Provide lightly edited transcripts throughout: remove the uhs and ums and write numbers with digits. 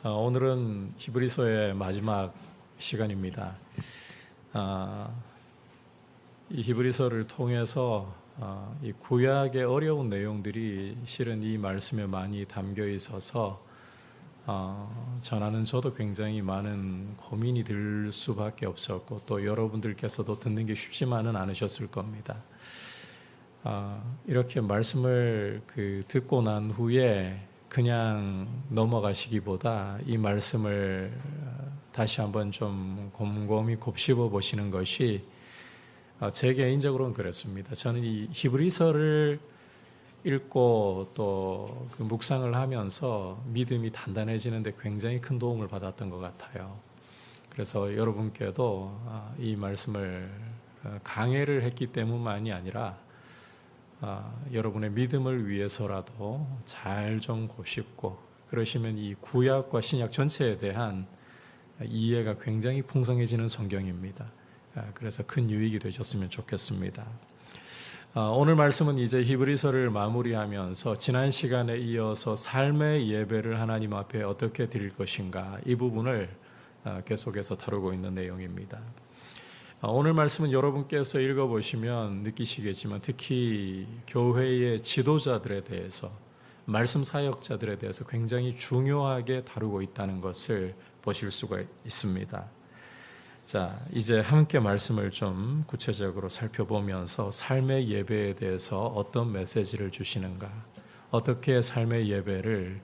오늘은 히브리서의 마지막 시간입니다. 이 히브리서를 통해서 이 구약의 어려운 내용들이 실은 이 말씀에 많이 담겨 있어서 전하는 저도 굉장히 많은 고민이 들 수밖에 없었고, 또 여러분들께서도 듣는 게 쉽지만은 않으셨을 겁니다. 이렇게 말씀을 듣고 난 후에 그냥 넘어가시기보다 이 말씀을 다시 한번 좀 곰곰이 곱씹어 보시는 것이 제 개인적으로는 그렇습니다. 저는 이 히브리서를 읽고 또 그 묵상을 하면서 믿음이 단단해지는데 굉장히 큰 도움을 받았던 것 같아요. 그래서 여러분께도 이 말씀을 강해를 했기 때문만이 아니라 여러분의 믿음을 위해서라도 잘 좀 곱씹고 그러시면 이 구약과 신약 전체에 대한 이해가 굉장히 풍성해지는 성경입니다. 그래서 큰 유익이 되셨으면 좋겠습니다. 오늘 말씀은 이제 히브리서를 마무리하면서 지난 시간에 이어서 삶의 예배를 하나님 앞에 어떻게 드릴 것인가, 이 부분을 계속해서 다루고 있는 내용입니다. 오늘 말씀은 여러분께서 읽어보시면 느끼시겠지만 특히 교회의 지도자들에 대해서, 말씀 사역자들에 대해서 굉장히 중요하게 다루고 있다는 것을 보실 수가 있습니다. 자, 이제 함께 말씀을 좀 구체적으로 살펴보면서 삶의 예배에 대해서 어떤 메시지를 주시는가, 어떻게 삶의 예배를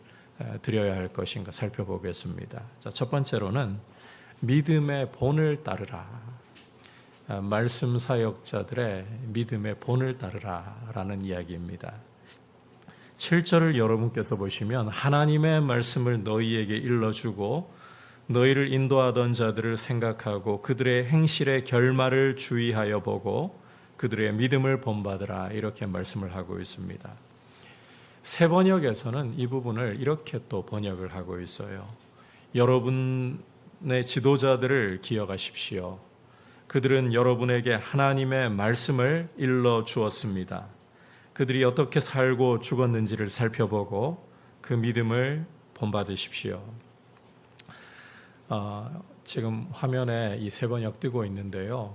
드려야 할 것인가 살펴보겠습니다. 자, 첫 번째로는 믿음의 본을 따르라. 말씀 사역자들의 믿음의 본을 따르라 라는 이야기입니다. 7절을 여러분께서 보시면 하나님의 말씀을 너희에게 일러주고 너희를 인도하던 자들을 생각하고 그들의 행실의 결말을 주의하여 보고 그들의 믿음을 본받으라, 이렇게 말씀을 하고 있습니다. 새 번역에서는 이 부분을 이렇게 또 번역을 하고 있어요. 여러분의 지도자들을 기억하십시오. 그들은 여러분에게 하나님의 말씀을 일러 주었습니다. 그들이 어떻게 살고 죽었는지를 살펴보고 그 믿음을 본받으십시오. 지금 화면에 이 세 번역 뜨고 있는데요.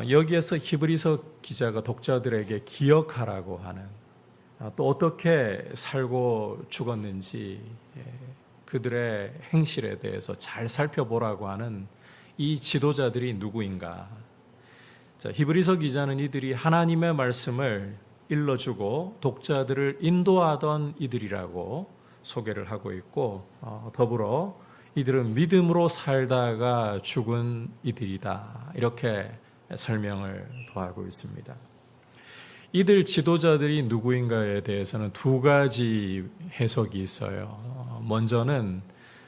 여기에서 히브리서 기자가 독자들에게 기억하라고 하는, 또 어떻게 살고 죽었는지 그들의 행실에 대해서 잘 살펴보라고 하는 이 지도자들이 누구인가? 자, 히브리서 기자는 이들이 하나님의 말씀을 일러주고 독자들을 인도하던 이들이라고 소개를 하고 있고, 더불어 이들은 믿음으로 살다가 죽은 이들이다, 이렇게 설명을 더하고 있습니다. 이들 지도자들이 누구인가에 대해서는 두 가지 해석이 있어요. 먼저는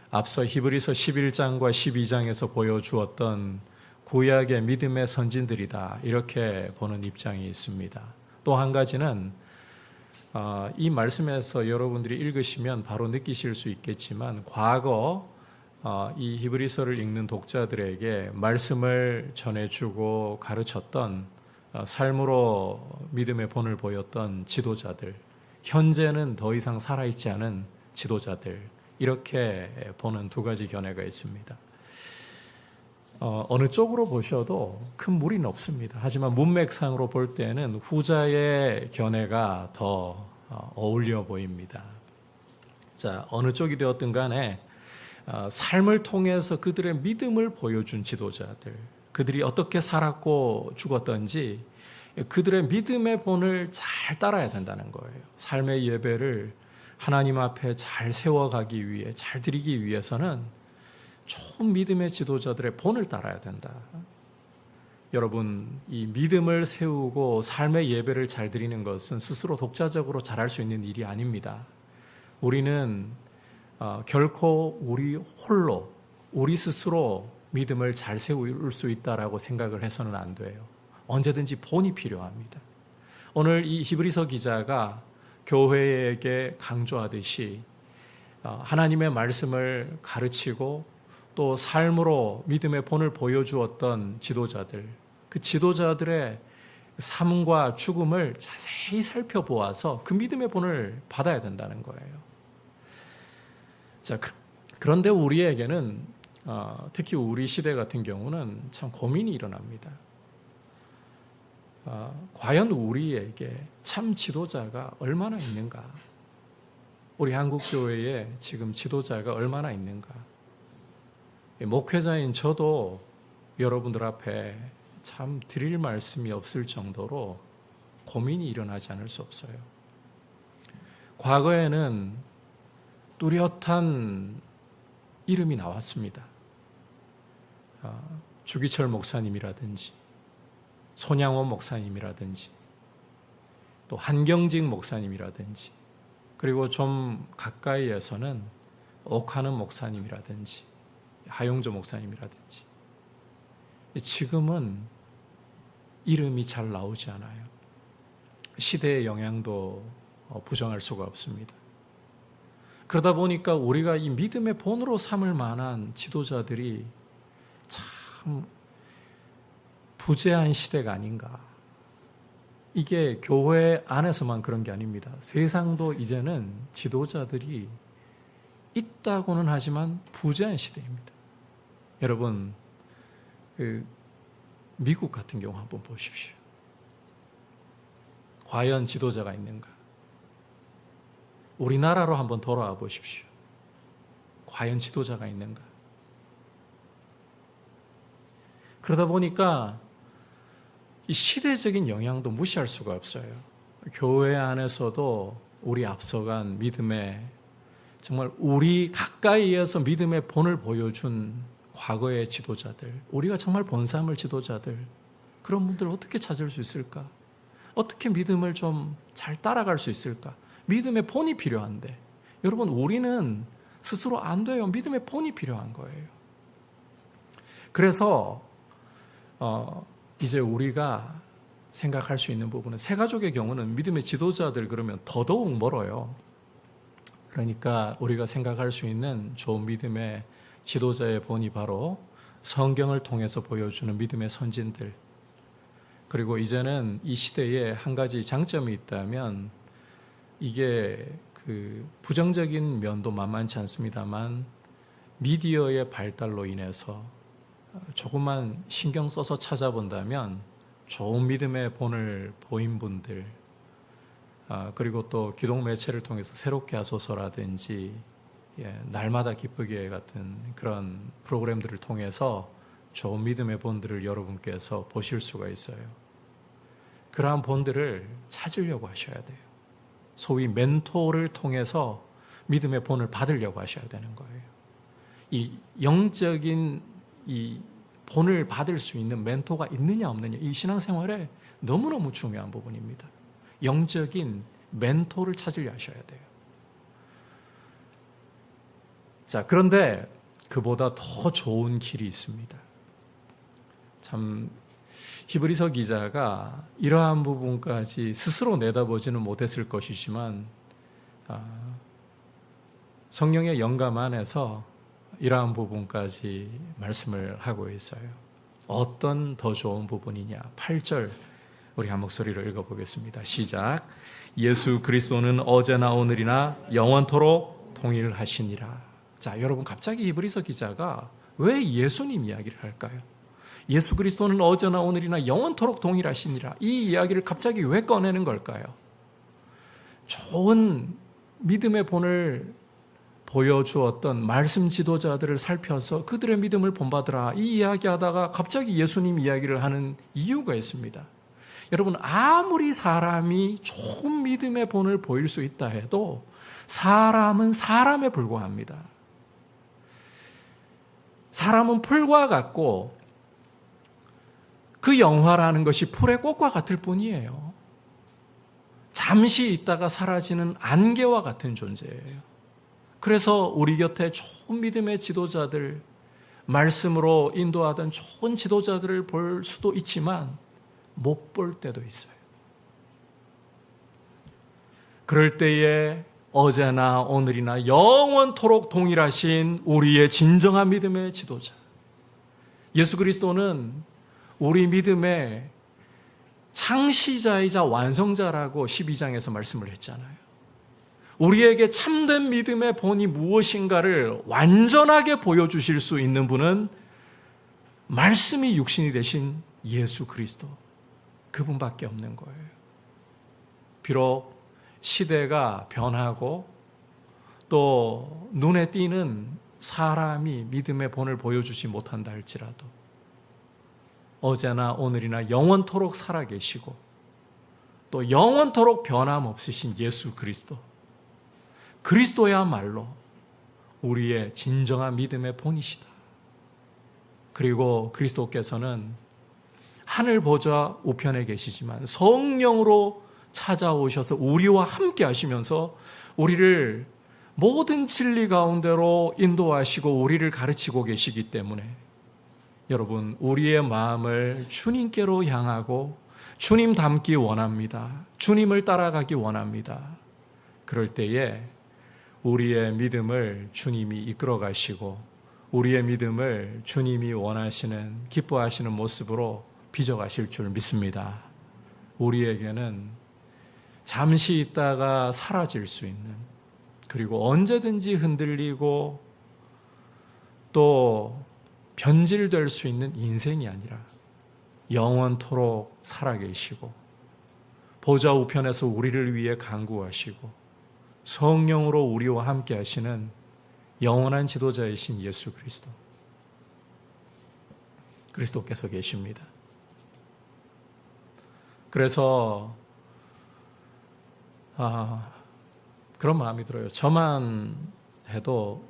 앞서 히브리서 11장과 12장에서 보여주었던 구약의 믿음의 선진들이다, 이렇게 보는 입장이 있습니다. 또 한 가지는 이 말씀에서 여러분들이 읽으시면 바로 느끼실 수 있겠지만 과거 이 히브리서를 읽는 독자들에게 말씀을 전해주고 가르쳤던, 삶으로 믿음의 본을 보였던 지도자들, 현재는 더 이상 살아있지 않은 지도자들, 이렇게 보는 두 가지 견해가 있습니다. 어느 쪽으로 보셔도 큰 무리는 없습니다. 하지만 문맥상으로 볼 때는 후자의 견해가 더 어울려 보입니다. 자, 어느 쪽이 되었든 간에 삶을 통해서 그들의 믿음을 보여준 지도자들, 그들이 어떻게 살았고 죽었던지 그들의 믿음의 본을 잘 따라야 된다는 거예요. 삶의 예배를 하나님 앞에 잘 세워가기 위해, 잘 드리기 위해서는 좋은 믿음의 지도자들의 본을 따라야 된다. 여러분, 이 믿음을 세우고 삶의 예배를 잘 드리는 것은 스스로 독자적으로 잘할 수 있는 일이 아닙니다. 우리는 결코 우리 홀로, 우리 스스로 믿음을 잘 세울 수 있다라고 생각을 해서는 안 돼요. 언제든지 본이 필요합니다. 오늘 이 히브리서 기자가 교회에게 강조하듯이 하나님의 말씀을 가르치고 또 삶으로 믿음의 본을 보여주었던 지도자들, 그 지도자들의 삶과 죽음을 자세히 살펴보아서 그 믿음의 본을 받아야 된다는 거예요. 자, 그런데 우리에게는 특히 우리 시대 같은 경우는 참 고민이 일어납니다. 과연 우리에게 참 지도자가 얼마나 있는가? 우리 한국교회에 지금 지도자가 얼마나 있는가? 목회자인 저도 여러분들 앞에 참 드릴 말씀이 없을 정도로 고민이 일어나지 않을 수 없어요. 과거에는 뚜렷한 이름이 나왔습니다. 주기철 목사님이라든지 손양원 목사님이라든지 또 한경직 목사님이라든지 그리고 좀 가까이에서는 옥하는 목사님이라든지 하용조 목사님이라든지 지금은 이름이 잘 나오지 않아요. 시대의 영향도 부정할 수가 없습니다. 그러다 보니까 우리가 이 믿음의 본으로 삼을 만한 지도자들이 참 부재한 시대가 아닌가. 이게 교회 안에서만 그런 게 아닙니다. 세상도 이제는 지도자들이 있다고는 하지만 부재한 시대입니다. 여러분, 미국 같은 경우 한번 보십시오. 과연 지도자가 있는가? 우리나라로 한번 돌아와 보십시오. 과연 지도자가 있는가? 그러다 보니까 이 시대적인 영향도 무시할 수가 없어요. 교회 안에서도 우리 앞서간 믿음의 정말 우리 가까이에서 믿음의 본을 보여준 과거의 지도자들, 우리가 정말 본삼을 지도자들, 그런 분들 어떻게 찾을 수 있을까? 어떻게 믿음을 좀 잘 따라갈 수 있을까? 믿음의 본이 필요한데, 여러분, 우리는 스스로 안 돼요. 믿음의 본이 필요한 거예요. 그래서 이제 우리가 생각할 수 있는 부분은, 새 가족의 경우는 믿음의 지도자들 그러면 더더욱 멀어요. 그러니까 우리가 생각할 수 있는 좋은 믿음의 지도자의 본이 바로 성경을 통해서 보여주는 믿음의 선진들. 그리고 이제는 이 시대에 한 가지 장점이 있다면, 이게 부정적인 면도 만만치 않습니다만 미디어의 발달로 인해서 조금만 신경 써서 찾아본다면 좋은 믿음의 본을 보인 분들, 그리고 또 기독 매체를 통해서 새롭게 하소서라든지 날마다 기쁘게 같은 그런 프로그램들을 통해서 좋은 믿음의 본들을 여러분께서 보실 수가 있어요. 그러한 본들을 찾으려고 하셔야 돼요. 소위 멘토를 통해서 믿음의 본을 받으려고 하셔야 되는 거예요. 이 영적인 이 본을 받을 수 있는 멘토가 있느냐 없느냐, 이 신앙생활에 너무너무 중요한 부분입니다. 영적인 멘토를 찾으려 하셔야 돼요. 자, 그런데 그보다 더 좋은 길이 있습니다. 참 히브리서 기자가 이러한 부분까지 스스로 내다보지는 못했을 것이지만 성령의 영감 안에서 이러한 부분까지 말씀을 하고 있어요. 어떤 더 좋은 부분이냐? 8절 우리 한 목소리로 읽어보겠습니다. 시작. 예수 그리스도는 어제나 오늘이나 영원토록 동일하시니라. 자, 여러분, 갑자기 히브리서 기자가 왜 예수님 이야기를 할까요? 예수 그리스도는 어제나 오늘이나 영원토록 동일하시니라. 이 이야기를 갑자기 왜 꺼내는 걸까요? 좋은 믿음의 본을 보여주었던 말씀 지도자들을 살펴서 그들의 믿음을 본받으라, 이 이야기하다가 갑자기 예수님 이야기를 하는 이유가 있습니다. 여러분, 아무리 사람이 좋은 믿음의 본을 보일 수 있다 해도 사람은 사람에 불과합니다. 사람은 풀과 같고 그 영화라는 것이 풀의 꽃과 같을 뿐이에요. 잠시 있다가 사라지는 안개와 같은 존재예요. 그래서 우리 곁에 좋은 믿음의 지도자들, 말씀으로 인도하던 좋은 지도자들을 볼 수도 있지만 못 볼 때도 있어요. 그럴 때에 어제나 오늘이나 영원토록 동일하신 우리의 진정한 믿음의 지도자, 예수 그리스도는 우리 믿음의 창시자이자 완성자라고 12장에서 말씀을 했잖아요. 우리에게 참된 믿음의 본이 무엇인가를 완전하게 보여주실 수 있는 분은 말씀이 육신이 되신 예수 그리스도, 그분밖에 없는 거예요. 비록 시대가 변하고 또 눈에 띄는 사람이 믿음의 본을 보여주지 못한다 할지라도 어제나 오늘이나 영원토록 살아계시고 또 영원토록 변함없으신 예수 그리스도, 그리스도야말로 우리의 진정한 믿음의 본이시다. 그리고 그리스도께서는 하늘 보좌 우편에 계시지만 성령으로 찾아오셔서 우리와 함께 하시면서 우리를 모든 진리 가운데로 인도하시고 우리를 가르치고 계시기 때문에 여러분, 우리의 마음을 주님께로 향하고 주님 닮기 원합니다. 주님을 따라가기 원합니다. 그럴 때에 우리의 믿음을 주님이 이끌어 가시고 우리의 믿음을 주님이 원하시는, 기뻐하시는 모습으로 빚어가실 줄 믿습니다. 우리에게는 잠시 있다가 사라질 수 있는, 그리고 언제든지 흔들리고 또 변질될 수 있는 인생이 아니라 영원토록 살아계시고 보좌 우편에서 우리를 위해 간구하시고 성령으로 우리와 함께 하시는 영원한 지도자이신 예수 그리스도, 그리스도께서 계십니다. 그래서 그런 마음이 들어요. 저만 해도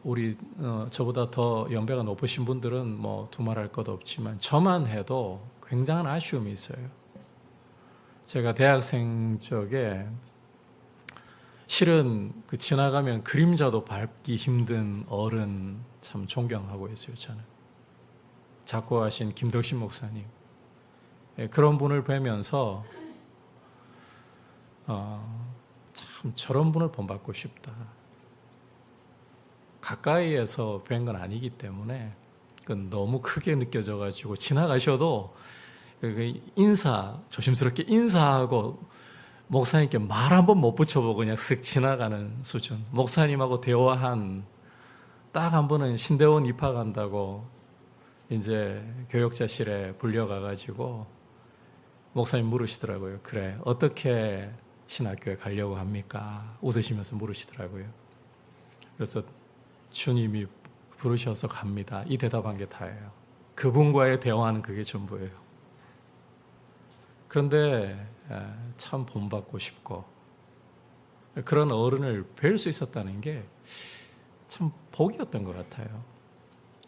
저보다 더 연배가 높으신 분들은 뭐 두말할 것 없지만 저만 해도 굉장한 아쉬움이 있어요. 제가 대학생 쪽에 실은 지나가면 그림자도 밟기 힘든 어른 참 존경하고 있어요. 저는 작고하신 김덕신 목사님, 그런 분을 뵈면서 참 저런 분을 본받고 싶다. 가까이에서 뵌 건 아니기 때문에 그건 너무 크게 느껴져가지고 지나가셔도 조심스럽게 인사하고 목사님께 말 한번 못 붙여보고 그냥 쓱 지나가는 수준. 목사님하고 대화한 딱 한 번은 신대원 입학한다고 이제 교역자실에 불려가가지고 목사님 물으시더라고요. 그래, 어떻게 신학교에 가려고 합니까? 웃으시면서 물으시더라고요. 그래서 주님이 부르셔서 갑니다. 이 대답한 게 다예요. 그분과의 대화는 그게 전부예요. 그런데 참 본받고 싶고 그런 어른을 뵐 수 있었다는 게 참 복이었던 것 같아요.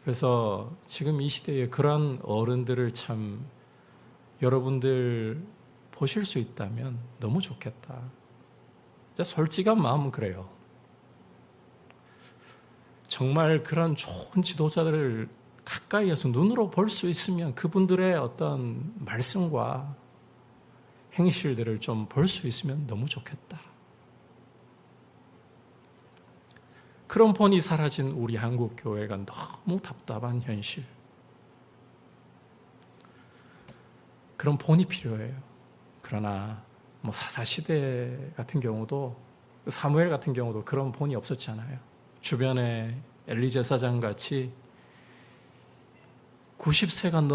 그래서 지금 이 시대에 그런 어른들을 참 여러분들 보실 수 있다면 너무 좋겠다. 솔직한 마음은 그래요. 정말 그런 좋은 지도자들을 가까이에서 눈으로 볼 수 있으면 그분들의 어떤 말씀과 행실들을 좀 볼 수 있으면 너무 좋겠다. 그런 본이 사라진 우리 한국 교회가 너무 답답한 현실. 그런 본이 필요해요. 그러나 사사시대 같은 경우도, 사무엘 같은 경우도 그런 본이 없었잖아요. 주변에 엘리 제사장 같이 90세가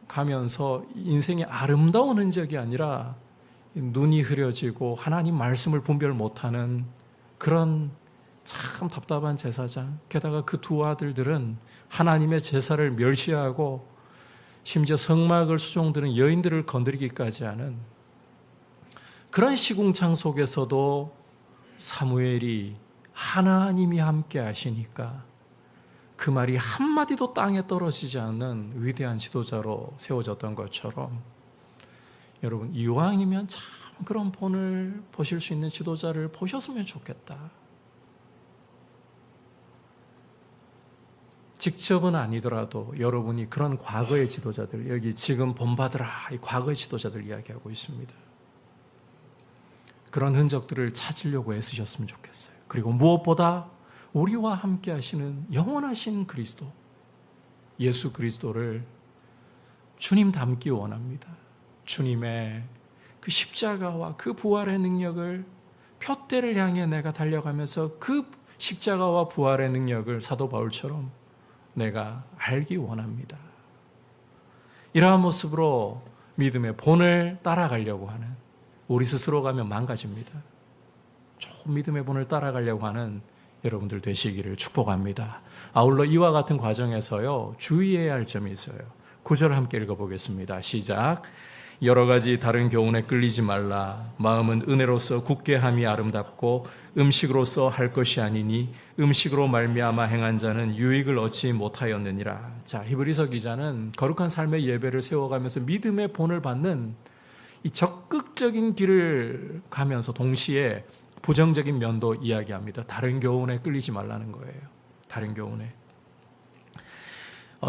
넘어가면서 인생의 아름다운 흔적이 아니라 눈이 흐려지고 하나님 말씀을 분별 못하는 그런 참 답답한 제사장, 게다가 그 두 아들들은 하나님의 제사를 멸시하고 심지어 성막을 수종드는 여인들을 건드리기까지 하는 그런 시궁창 속에서도 사무엘이 하나님이 함께 하시니까 그 말이 한마디도 땅에 떨어지지 않는 위대한 지도자로 세워졌던 것처럼 여러분, 이왕이면 참 그런 본을 보실 수 있는 지도자를 보셨으면 좋겠다. 직접은 아니더라도 여러분이 그런 과거의 지도자들, 여기 지금 본받으라, 이 과거의 지도자들 이야기하고 있습니다. 그런 흔적들을 찾으려고 애쓰셨으면 좋겠어요. 그리고 무엇보다 우리와 함께 하시는 영원하신 그리스도, 예수 그리스도를 주님 닮기 원합니다. 주님의 그 십자가와 그 부활의 능력을 표대를 향해 내가 달려가면서 그 십자가와 부활의 능력을 사도 바울처럼 내가 알기 원합니다. 이러한 모습으로 믿음의 본을 따라가려고 하는, 우리 스스로 가면 망가집니다. 좋은 믿음의 본을 따라가려고 하는 여러분들 되시기를 축복합니다. 아울러 이와 같은 과정에서요, 주의해야 할 점이 있어요. 9절 함께 읽어보겠습니다. 시작. 여러 가지 다른 교훈에 끌리지 말라. 마음은 은혜로서 굳게 함이 아름답고 음식으로서 할 것이 아니니 음식으로 말미암아 행한 자는 유익을 얻지 못하였느니라. 자, 히브리서 기자는 거룩한 삶의 예배를 세워가면서 믿음의 본을 받는 이 적극적인 길을 가면서 동시에 부정적인 면도 이야기합니다. 다른 교훈에 끌리지 말라는 거예요. 다른 교훈에.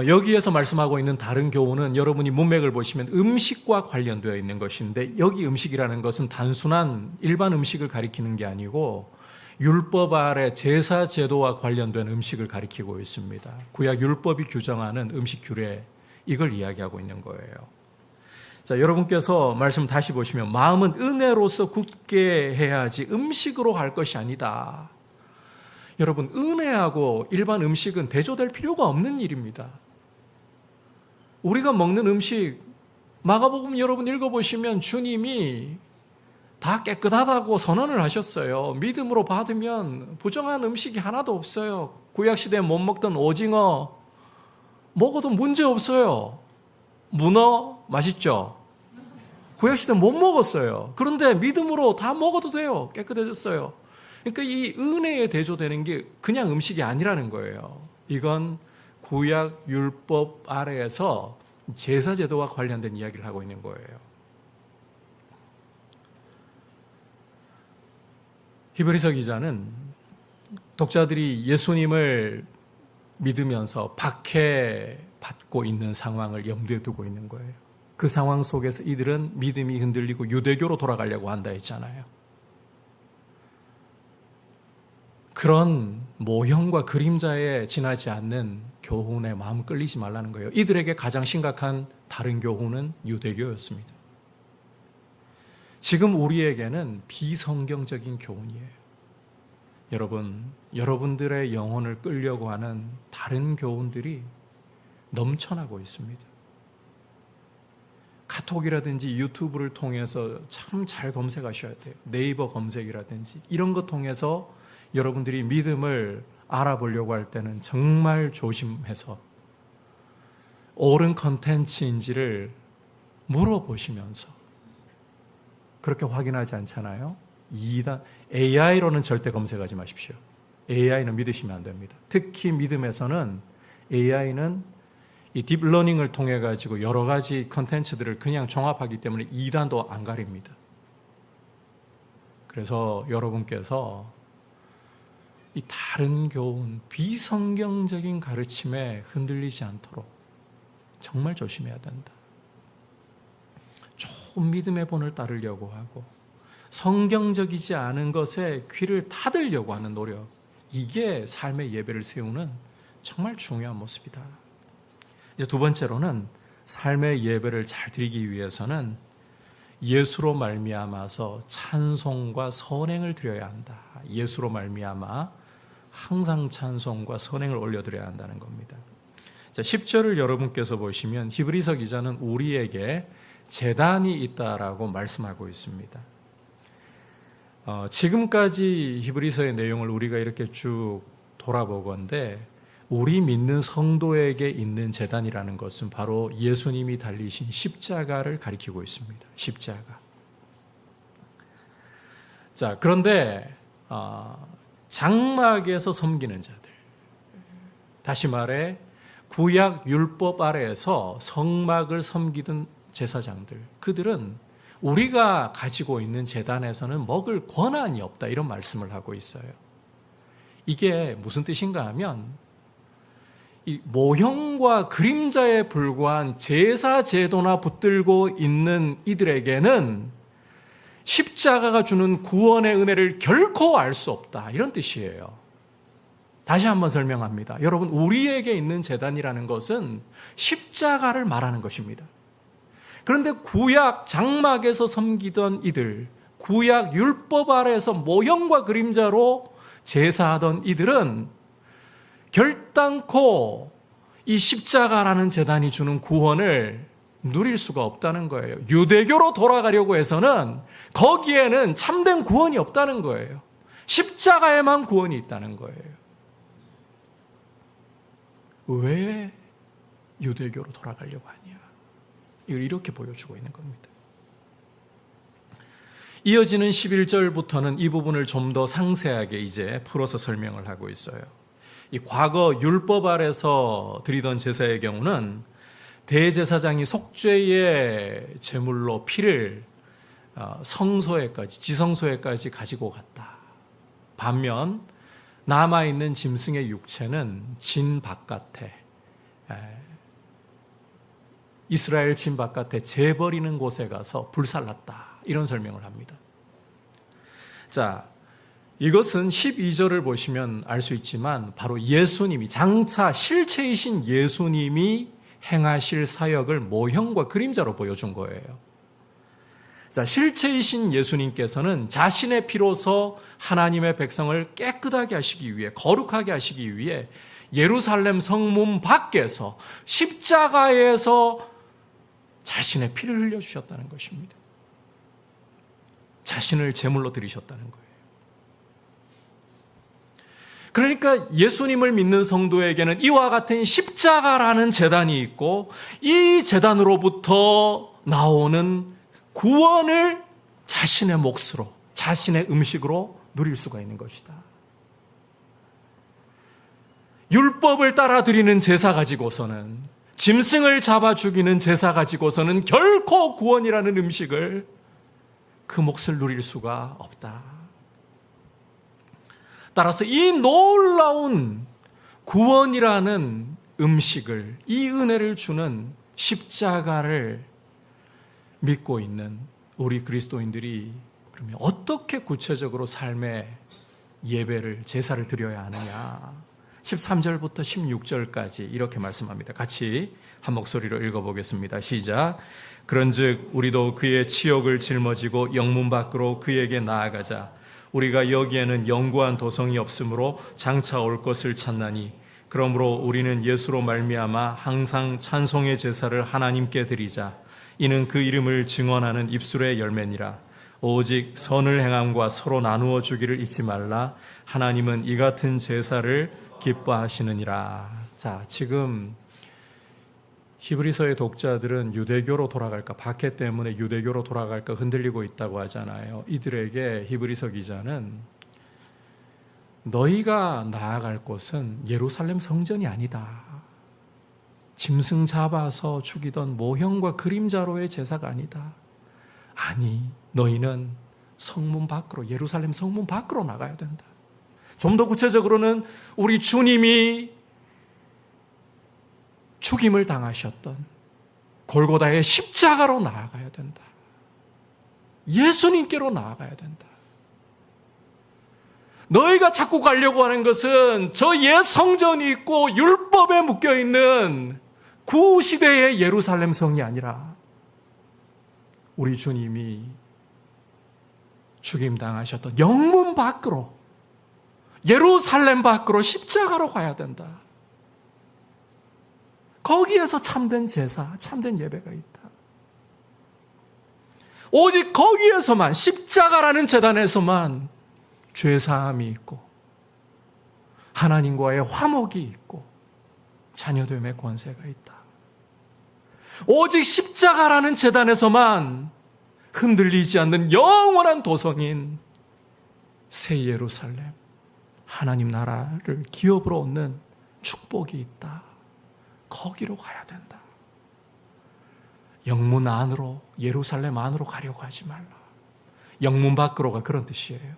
여기에서 말씀하고 있는 다른 교훈은 여러분이 문맥을 보시면 음식과 관련되어 있는 것인데, 여기 음식이라는 것은 단순한 일반 음식을 가리키는 게 아니고 율법 아래 제사 제도와 관련된 음식을 가리키고 있습니다. 구약 율법이 규정하는 음식 규례, 이걸 이야기하고 있는 거예요. 자, 여러분께서 말씀 다시 보시면 마음은 은혜로서 굳게 해야지 음식으로 할 것이 아니다. 여러분, 은혜하고 일반 음식은 대조될 필요가 없는 일입니다. 우리가 먹는 음식, 마가복음 여러분 읽어보시면 주님이 다 깨끗하다고 선언을 하셨어요. 믿음으로 받으면 부정한 음식이 하나도 없어요. 구약시대에 못 먹던 오징어 먹어도 문제 없어요. 문어 맛있죠? 구약시대 못 먹었어요. 그런데 믿음으로 다 먹어도 돼요. 깨끗해졌어요. 그러니까 이 은혜에 대조되는 게 그냥 음식이 아니라는 거예요. 이건 구약 율법 아래에서 제사 제도와 관련된 이야기를 하고 있는 거예요. 히브리서 기자는 독자들이 예수님을 믿으면서 박해받고 있는 상황을 염두에 두고 있는 거예요. 그 상황 속에서 이들은 믿음이 흔들리고 유대교로 돌아가려고 한다 했잖아요. 그런 모형과 그림자에 지나지 않는 교훈에 마음 끌리지 말라는 거예요. 이들에게 가장 심각한 다른 교훈은 유대교였습니다. 지금 우리에게는 비성경적인 교훈이에요. 여러분, 여러분들의 영혼을 끌려고 하는 다른 교훈들이 넘쳐나고 있습니다. 카톡이라든지 유튜브를 통해서 참 잘 검색하셔야 돼요. 네이버 검색이라든지 이런 것 통해서 여러분들이 믿음을 알아보려고 할 때는 정말 조심해서 옳은 컨텐츠인지를 물어보시면서, 그렇게 확인하지 않잖아요. AI로는 절대 검색하지 마십시오. AI는 믿으시면 안 됩니다. 특히 믿음에서는 AI는 이 딥러닝을 통해 가지고 여러 가지 컨텐츠들을 그냥 종합하기 때문에 이단도 안 가립니다. 그래서 여러분께서 이 다른 교훈, 비성경적인 가르침에 흔들리지 않도록 정말 조심해야 된다. 좋은 믿음의 본을 따르려고 하고 성경적이지 않은 것에 귀를 닫으려고 하는 노력, 이게 삶의 예배를 세우는 정말 중요한 모습이다. 이제 두 번째로는 삶의 예배를 잘 드리기 위해서는 예수로 말미암아서 찬송과 선행을 드려야 한다. 예수로 말미암아 항상 찬송과 선행을 올려드려야 한다는 겁니다. 자, 10절을 여러분께서 보시면 히브리서 기자는 우리에게 제단이 있다라고 말씀하고 있습니다. 지금까지 히브리서의 내용을 우리가 이렇게 쭉 돌아보건대 우리 믿는 성도에게 있는 제단이라는 것은 바로 예수님이 달리신 십자가를 가리키고 있습니다. 십자가. 자, 그런데 장막에서 섬기는 자들, 다시 말해 구약 율법 아래에서 성막을 섬기던 제사장들, 그들은 우리가 가지고 있는 제단에서는 먹을 권한이 없다, 이런 말씀을 하고 있어요. 이게 무슨 뜻인가 하면 이 모형과 그림자에 불과한 제사 제도나 붙들고 있는 이들에게는 십자가가 주는 구원의 은혜를 결코 알 수 없다, 이런 뜻이에요. 다시 한번 설명합니다. 여러분, 우리에게 있는 제단이라는 것은 십자가를 말하는 것입니다. 그런데 구약 장막에서 섬기던 이들, 구약 율법 아래에서 모형과 그림자로 제사하던 이들은 결단코 이 십자가라는 제단이 주는 구원을 누릴 수가 없다는 거예요. 유대교로 돌아가려고 해서는 거기에는 참된 구원이 없다는 거예요. 십자가에만 구원이 있다는 거예요. 왜 유대교로 돌아가려고 하냐? 이걸 이렇게 보여주고 있는 겁니다. 이어지는 11절부터는 이 부분을 좀 더 상세하게 이제 풀어서 설명을 하고 있어요. 이 과거 율법 아래서 드리던 제사의 경우는 대제사장이 속죄의 제물로 피를 성소에까지, 지성소에까지 가지고 갔다. 반면 남아있는 짐승의 육체는 진 바깥에, 이스라엘 진 바깥에 재버리는 곳에 가서 불살랐다. 이런 설명을 합니다. 자, 이것은 12절을 보시면 알 수 있지만 바로 예수님이, 장차 실체이신 예수님이 행하실 사역을 모형과 그림자로 보여준 거예요. 자, 실체이신 예수님께서는 자신의 피로서 하나님의 백성을 깨끗하게 하시기 위해, 거룩하게 하시기 위해 예루살렘 성문 밖에서 십자가에서 자신의 피를 흘려주셨다는 것입니다. 자신을 제물로 드리셨다는 거예요. 그러니까 예수님을 믿는 성도에게는 이와 같은 십자가라는 제단이 있고 이 제단으로부터 나오는 구원을 자신의 몫으로, 자신의 음식으로 누릴 수가 있는 것이다. 율법을 따라 드리는 제사 가지고서는, 짐승을 잡아 죽이는 제사 가지고서는 결코 구원이라는 음식을, 그 몫을 누릴 수가 없다. 따라서 이 놀라운 구원이라는 음식을, 이 은혜를 주는 십자가를 믿고 있는 우리 그리스도인들이 그러면 어떻게 구체적으로 삶의 예배를, 제사를 드려야 하느냐? 13절부터 16절까지 이렇게 말씀합니다. 같이 한 목소리로 읽어보겠습니다. 시작. 그런즉 우리도 그의 치욕을 짊어지고 영문 밖으로 그에게 나아가자. 우리가 여기에는 영구한 도성이 없으므로 장차 올 것을 찾나니 그러므로 우리는 예수로 말미암아 항상 찬송의 제사를 하나님께 드리자. 이는 그 이름을 증언하는 입술의 열매니라. 오직 선을 행함과 서로 나누어 주기를 잊지 말라. 하나님은 이 같은 제사를 기뻐하시느니라. 자, 지금 히브리서의 독자들은 유대교로 돌아갈까, 박해 때문에 유대교로 돌아갈까 흔들리고 있다고 하잖아요. 이들에게 히브리서 기자는 너희가 나아갈 곳은 예루살렘 성전이 아니다. 짐승 잡아서 죽이던 모형과 그림자로의 제사가 아니다. 아니, 너희는 성문 밖으로, 예루살렘 성문 밖으로 나가야 된다. 좀 더 구체적으로는 우리 주님이 죽임을 당하셨던 골고다의 십자가로 나아가야 된다. 예수님께로 나아가야 된다. 너희가 자꾸 가려고 하는 것은 저 옛 성전이 있고 율법에 묶여있는 구시대의 예루살렘 성이 아니라 우리 주님이 죽임 당하셨던 영문 밖으로, 예루살렘 밖으로 십자가로 가야 된다. 거기에서 참된 제사, 참된 예배가 있다. 오직 거기에서만, 십자가라는 제단에서만 죄사함이 있고 하나님과의 화목이 있고 자녀됨의 권세가 있다. 오직 십자가라는 제단에서만 흔들리지 않는 영원한 도성인 새 예루살렘, 하나님 나라를 기업으로 얻는 축복이 있다. 거기로 가야 된다. 영문 안으로, 예루살렘 안으로 가려고 하지 말라. 영문 밖으로가 그런 뜻이에요.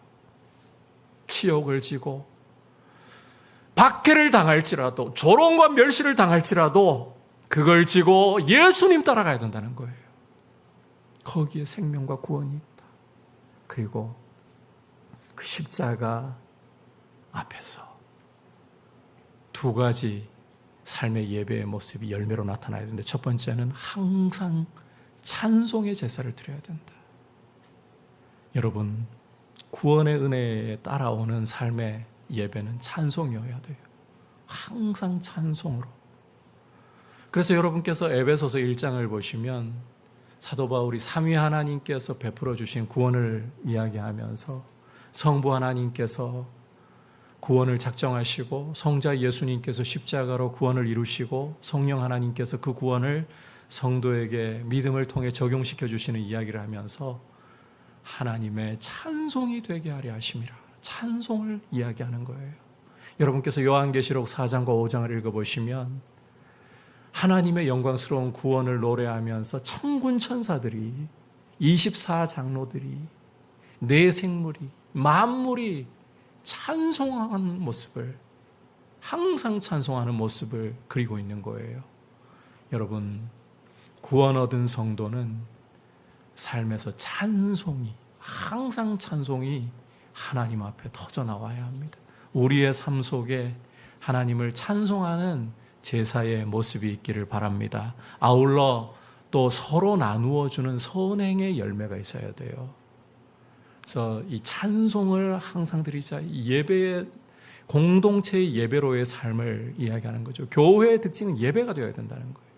치욕을 지고 박해를 당할지라도, 조롱과 멸시를 당할지라도 그걸 지고 예수님 따라가야 된다는 거예요. 거기에 생명과 구원이 있다. 그리고 그 십자가 앞에서 두 가지 삶의 예배의 모습이 열매로 나타나야 되는데, 첫 번째는 항상 찬송의 제사를 드려야 된다. 여러분, 구원의 은혜에 따라오는 삶의 예배는 찬송이어야 돼요. 항상 찬송으로. 그래서 여러분께서 에베소서 1장을 보시면 사도 바울이 삼위 하나님께서 베풀어 주신 구원을 이야기하면서 성부 하나님께서 구원을 작정하시고 성자 예수님께서 십자가로 구원을 이루시고 성령 하나님께서 그 구원을 성도에게 믿음을 통해 적용시켜 주시는 이야기를 하면서 하나님의 찬송이 되게 하려 하심이라, 찬송을 이야기하는 거예요. 여러분께서 요한계시록 4장과 5장을 읽어보시면 하나님의 영광스러운 구원을 노래하면서 천군 천사들이, 24장로들이, 네 생물이, 만물이 찬송하는 모습을, 항상 찬송하는 모습을 그리고 있는 거예요. 여러분, 구원 얻은 성도는 삶에서 찬송이, 항상 찬송이 하나님 앞에 터져 나와야 합니다. 우리의 삶 속에 하나님을 찬송하는 제사의 모습이 있기를 바랍니다. 아울러 또 서로 나누어 주는 선행의 열매가 있어야 돼요. 그래서 이 찬송을 항상 드리자, 예배의 공동체의 예배로의 삶을 이야기하는 거죠. 교회의 특징은 예배가 되어야 된다는 거예요.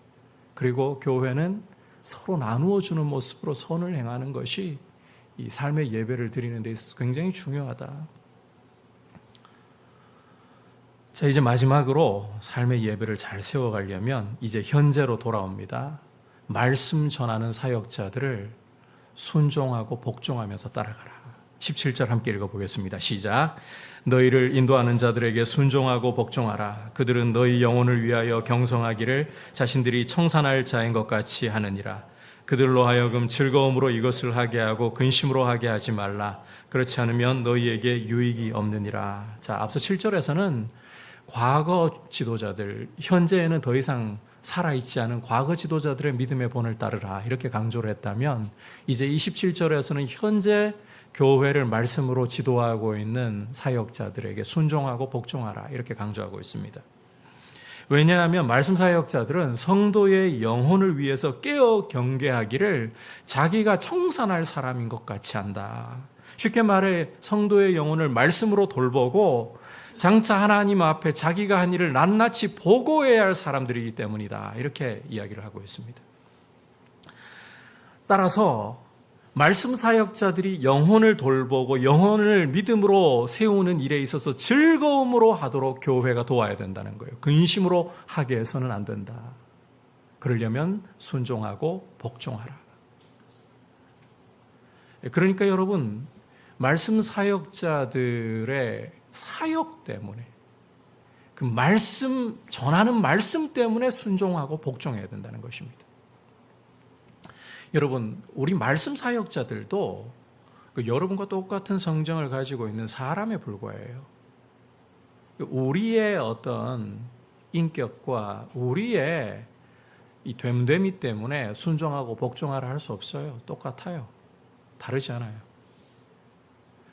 그리고 교회는 서로 나누어 주는 모습으로 선을 행하는 것이 이 삶의 예배를 드리는 데 있어서 굉장히 중요하다. 자, 이제 마지막으로 삶의 예배를 잘 세워가려면 이제 현재로 돌아옵니다. 말씀 전하는 사역자들을 순종하고 복종하면서 따라가라. 17절 함께 읽어보겠습니다. 시작. 너희를 인도하는 자들에게 순종하고 복종하라. 그들은 너희 영혼을 위하여 경성하기를 자신들이 청산할 자인 것 같이 하느니라. 그들로 하여금 즐거움으로 이것을 하게 하고 근심으로 하게 하지 말라. 그렇지 않으면 너희에게 유익이 없느니라. 자, 앞서 7절에서는 과거 지도자들, 현재에는 더 이상 살아있지 않은 과거 지도자들의 믿음의 본을 따르라, 이렇게 강조를 했다면, 이제 27절에서는 현재 교회를 말씀으로 지도하고 있는 사역자들에게 순종하고 복종하라, 이렇게 강조하고 있습니다. 왜냐하면 말씀 사역자들은 성도의 영혼을 위해서 깨어 경계하기를 자기가 청산할 사람인 것 같이 한다. 쉽게 말해 성도의 영혼을 말씀으로 돌보고 장차 하나님 앞에 자기가 한 일을 낱낱이 보고해야 할 사람들이기 때문이다, 이렇게 이야기를 하고 있습니다. 따라서 말씀 사역자들이 영혼을 돌보고 영혼을 믿음으로 세우는 일에 있어서 즐거움으로 하도록 교회가 도와야 된다는 거예요. 근심으로 하게 해서는 안 된다. 그러려면 순종하고 복종하라. 그러니까 여러분, 말씀 사역자들의 사역 때문에, 그 말씀, 전하는 말씀 때문에 순종하고 복종해야 된다는 것입니다. 여러분, 우리 말씀 사역자들도 여러분과 똑같은 성정을 가지고 있는 사람에 불과해요. 우리의 어떤 인격과 우리의 이 됨됨이 때문에 순종하고 복종하라 할 수 없어요. 똑같아요. 다르지 않아요.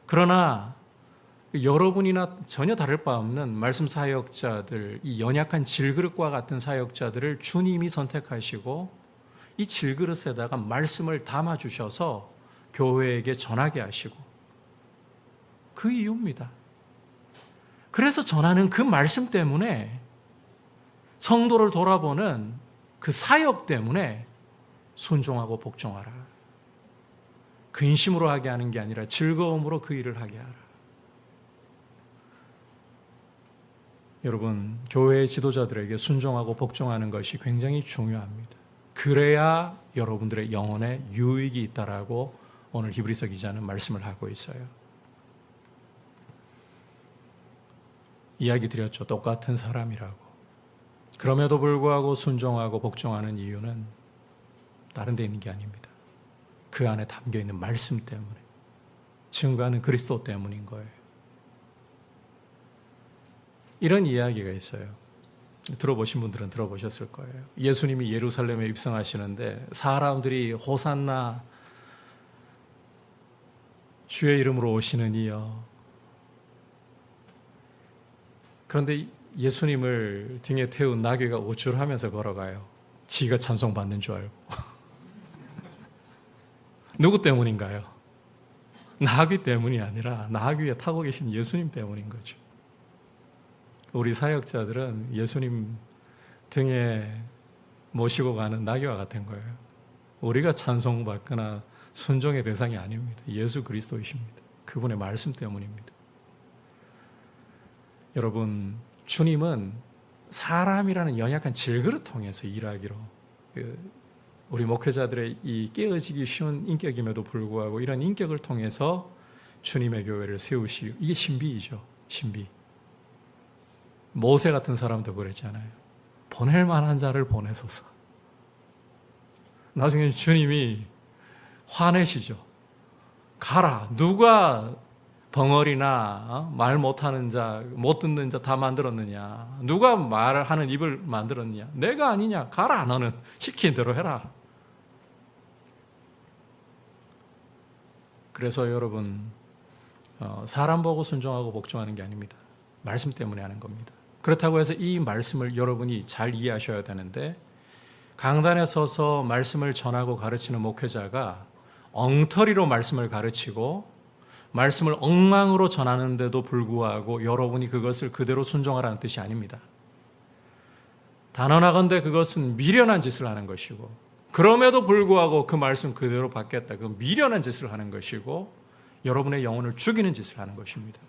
그러나 여러분이나 전혀 다를 바 없는 말씀 사역자들, 이 연약한 질그릇과 같은 사역자들을 주님이 선택하시고 이 질그릇에다가 말씀을 담아주셔서 교회에게 전하게 하시고, 그 이유입니다. 그래서 전하는 그 말씀 때문에, 성도를 돌아보는 그 사역 때문에 순종하고 복종하라. 근심으로 하게 하는 게 아니라 즐거움으로 그 일을 하게 하라. 여러분, 교회의 지도자들에게 순종하고 복종하는 것이 굉장히 중요합니다. 그래야 여러분들의 영혼에 유익이 있다라고 오늘 히브리서 기자는 말씀을 하고 있어요. 이야기 드렸죠. 똑같은 사람이라고. 그럼에도 불구하고 순종하고 복종하는 이유는 다른 데 있는 게 아닙니다. 그 안에 담겨 있는 말씀 때문에, 증거하는 그리스도 때문인 거예요. 이런 이야기가 있어요. 들어보신 분들은 들어보셨을 거예요. 예수님이 예루살렘에 입성하시는데 사람들이 호산나, 주의 이름으로 오시는 이여. 그런데 예수님을 등에 태운 나귀가 우쭐하면서 걸어가요. 지가 찬송받는 줄 알고. 누구 때문인가요? 나하기 때문이 아니라 나하기 위해 타고 계신 예수님 때문인 거죠. 우리 사역자들은 예수님 등에 모시고 가는 나귀와 같은 거예요. 우리가 찬송받거나 순종의 대상이 아닙니다. 예수 그리스도이십니다. 그분의 말씀 때문입니다. 여러분, 주님은 사람이라는 연약한 질그릇 통해서 일하기로, 우리 목회자들의 이 깨어지기 쉬운 인격임에도 불구하고 이런 인격을 통해서 주님의 교회를 세우시고, 이게 신비이죠. 신비. 모세 같은 사람도 그랬잖아요. 보낼 만한 자를 보내소서. 나중에 주님이 화내시죠. 가라. 누가 벙어리나 말 못하는 자, 못 듣는 자 다 만들었느냐? 누가 말하는 입을 만들었느냐? 내가 아니냐? 가라. 너는 시킨 대로 해라. 그래서 여러분, 사람 보고 순종하고 복종하는 게 아닙니다. 말씀 때문에 하는 겁니다. 그렇다고 해서 이 말씀을 여러분이 잘 이해하셔야 되는데, 강단에 서서 말씀을 전하고 가르치는 목회자가 엉터리로 말씀을 가르치고 말씀을 엉망으로 전하는데도 불구하고 여러분이 그것을 그대로 순종하라는 뜻이 아닙니다. 단언하건대 그것은 미련한 짓을 하는 것이고, 그럼에도 불구하고 그 말씀 그대로 받겠다, 그 미련한 짓을 하는 것이고 여러분의 영혼을 죽이는 짓을 하는 것입니다.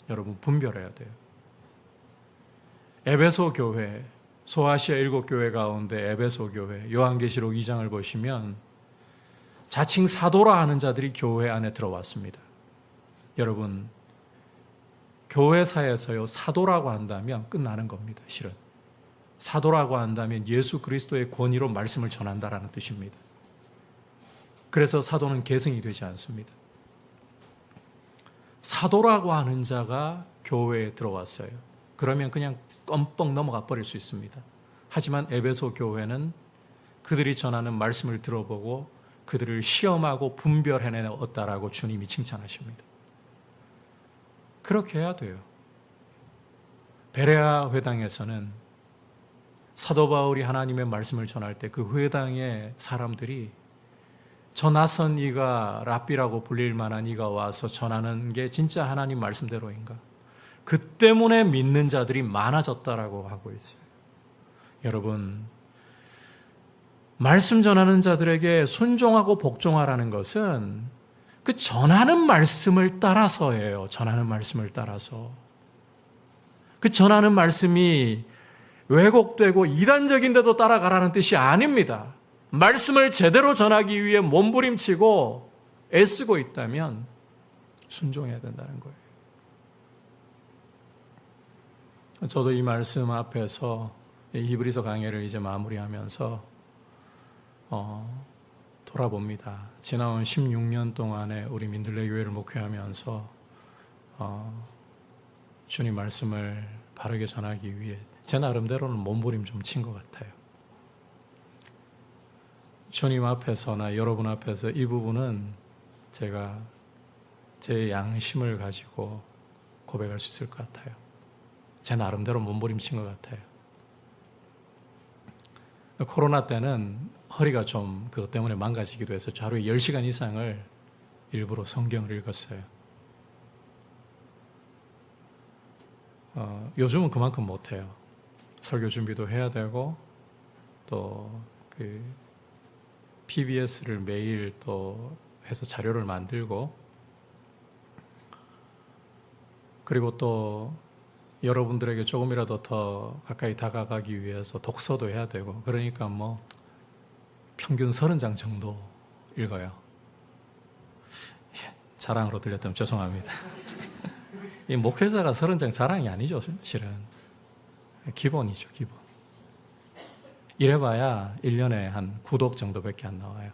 여러분, 분별해야 돼요. 에베소 교회, 소아시아 7교회 가운데 에베소 교회, 요한계시록 2장을 보시면 자칭 사도라 하는 자들이 교회 안에 들어왔습니다. 여러분, 교회사에서요, 사도라고 한다면 끝나는 겁니다. 실은 사도라고 한다면 예수 그리스도의 권위로 말씀을 전한다라는 뜻입니다. 그래서 사도는 계승이 되지 않습니다. 사도라고 하는 자가 교회에 들어왔어요. 그러면 그냥 껌뻑 넘어가 버릴 수 있습니다. 하지만 에베소 교회는 그들이 전하는 말씀을 들어보고 그들을 시험하고 분별해내었다라고 주님이 칭찬하십니다. 그렇게 해야 돼요. 베레아 회당에서는 사도 바울이 하나님의 말씀을 전할 때 그 회당의 사람들이 저 낯선 이가 랍비라고 불릴 만한 이가 와서 전하는 게 진짜 하나님 말씀대로인가? 그 때문에 믿는 자들이 많아졌다라고 하고 있어요. 여러분, 말씀 전하는 자들에게 순종하고 복종하라는 것은 그 전하는 말씀을 따라서예요. 전하는 말씀을 따라서. 그 전하는 말씀이 왜곡되고 이단적인데도 따라가라는 뜻이 아닙니다. 말씀을 제대로 전하기 위해 몸부림치고 애쓰고 있다면 순종해야 된다는 거예요. 저도 이 말씀 앞에서 히브리서 강해를 이제 마무리하면서 돌아봅니다. 지나온 16년 동안에 우리 민들레 교회를 목회하면서 주님 말씀을 바르게 전하기 위해 제 나름대로는 몸부림 좀 친 것 같아요. 주님 앞에서나 여러분 앞에서 이 부분은 제가 제 양심을 가지고 고백할 수 있을 것 같아요. 제 나름대로 몸부림친 것 같아요. 코로나 때는 허리가 좀 그것 때문에 망가지기도 해서 하루에 10시간 이상을 일부러 성경을 읽었어요. 요즘은 그만큼 못해요. 설교 준비도 해야 되고 또 그 PBS를 매일 또 해서 자료를 만들고, 그리고 또 여러분들에게 조금이라도 더 가까이 다가가기 위해서 독서도 해야 되고, 그러니까 뭐 평균 30장 정도 읽어요. 자랑으로 들렸다면 죄송합니다. 이 목회자가 30장 자랑이 아니죠, 실은. 기본이죠, 기본. 이래봐야 1년에 한 9독 정도밖에 안 나와요.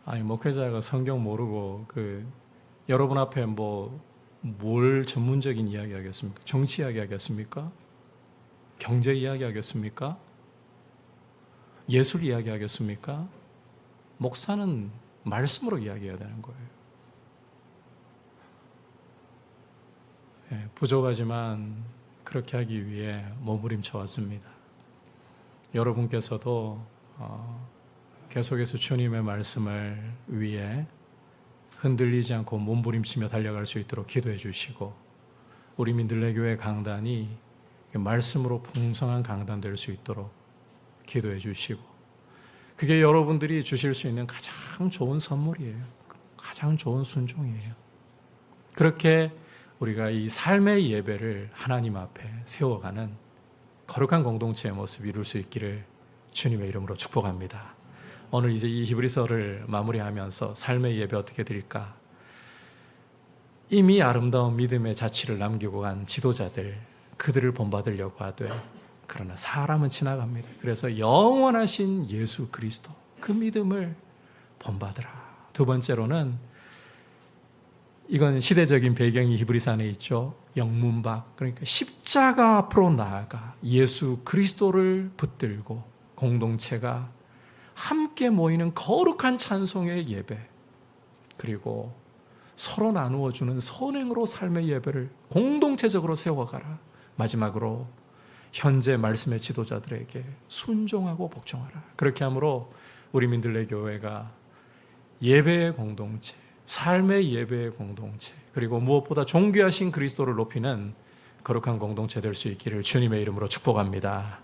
아니, 목회자가 성경 모르고 여러분 앞에 뭘 전문적인 이야기 하겠습니까? 정치 이야기 하겠습니까? 경제 이야기 하겠습니까? 예술 이야기 하겠습니까? 목사는 말씀으로 이야기해야 되는 거예요. 부족하지만 그렇게 하기 위해 몸부림쳐 왔습니다. 여러분께서도 계속해서 주님의 말씀을 위해 흔들리지 않고 몸부림치며 달려갈 수 있도록 기도해 주시고, 우리 민들레교회 강단이 말씀으로 풍성한 강단 될 수 있도록 기도해 주시고, 그게 여러분들이 주실 수 있는 가장 좋은 선물이에요. 가장 좋은 순종이에요. 그렇게 우리가 이 삶의 예배를 하나님 앞에 세워가는 거룩한 공동체의 모습 이룰 수 있기를 주님의 이름으로 축복합니다. 오늘 이제 이 히브리서를 마무리하면서 삶의 예배 어떻게 드릴까? 이미 아름다운 믿음의 자취를 남기고 간 지도자들, 그들을 본받으려고 하되, 그러나 사람은 지나갑니다. 그래서 영원하신 예수 그리스도, 그 믿음을 본받으라. 두 번째로는, 이건 시대적인 배경이 히브리서 안에 있죠. 영문박, 그러니까 십자가 앞으로 나아가 예수 그리스도를 붙들고 공동체가 함께 모이는 거룩한 찬송의 예배, 그리고 서로 나누어 주는 선행으로 삶의 예배를 공동체적으로 세워가라. 마지막으로 현재 말씀의 지도자들에게 순종하고 복종하라. 그렇게 함으로 우리 민들레 교회가 예배의 공동체, 삶의 예배의 공동체, 그리고 무엇보다 존귀하신 그리스도를 높이는 거룩한 공동체 될 수 있기를 주님의 이름으로 축복합니다.